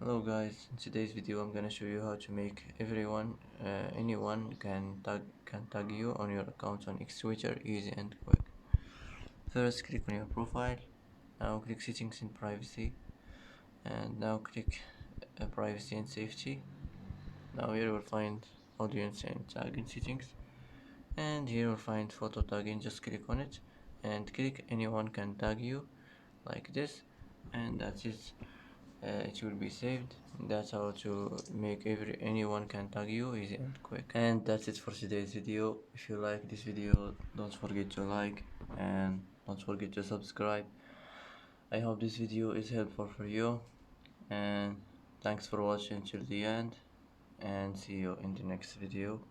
Hello guys, in today's video I'm gonna show you how to make anyone can tag you on your account on X-Twitter easy and quick. First click on your profile, now click settings and privacy, and now click privacy and safety. Now here you will find audience and tagging settings, and here you will find photo tagging. Just click on it and click anyone can tag you like this, and that's it. It will be saved. That's how to make anyone can tag you easy and quick. And that's it for today's video. If you like this video, don't forget to like and don't forget to subscribe. I hope this video is helpful for you, and thanks for watching till the end, and see you in the next video.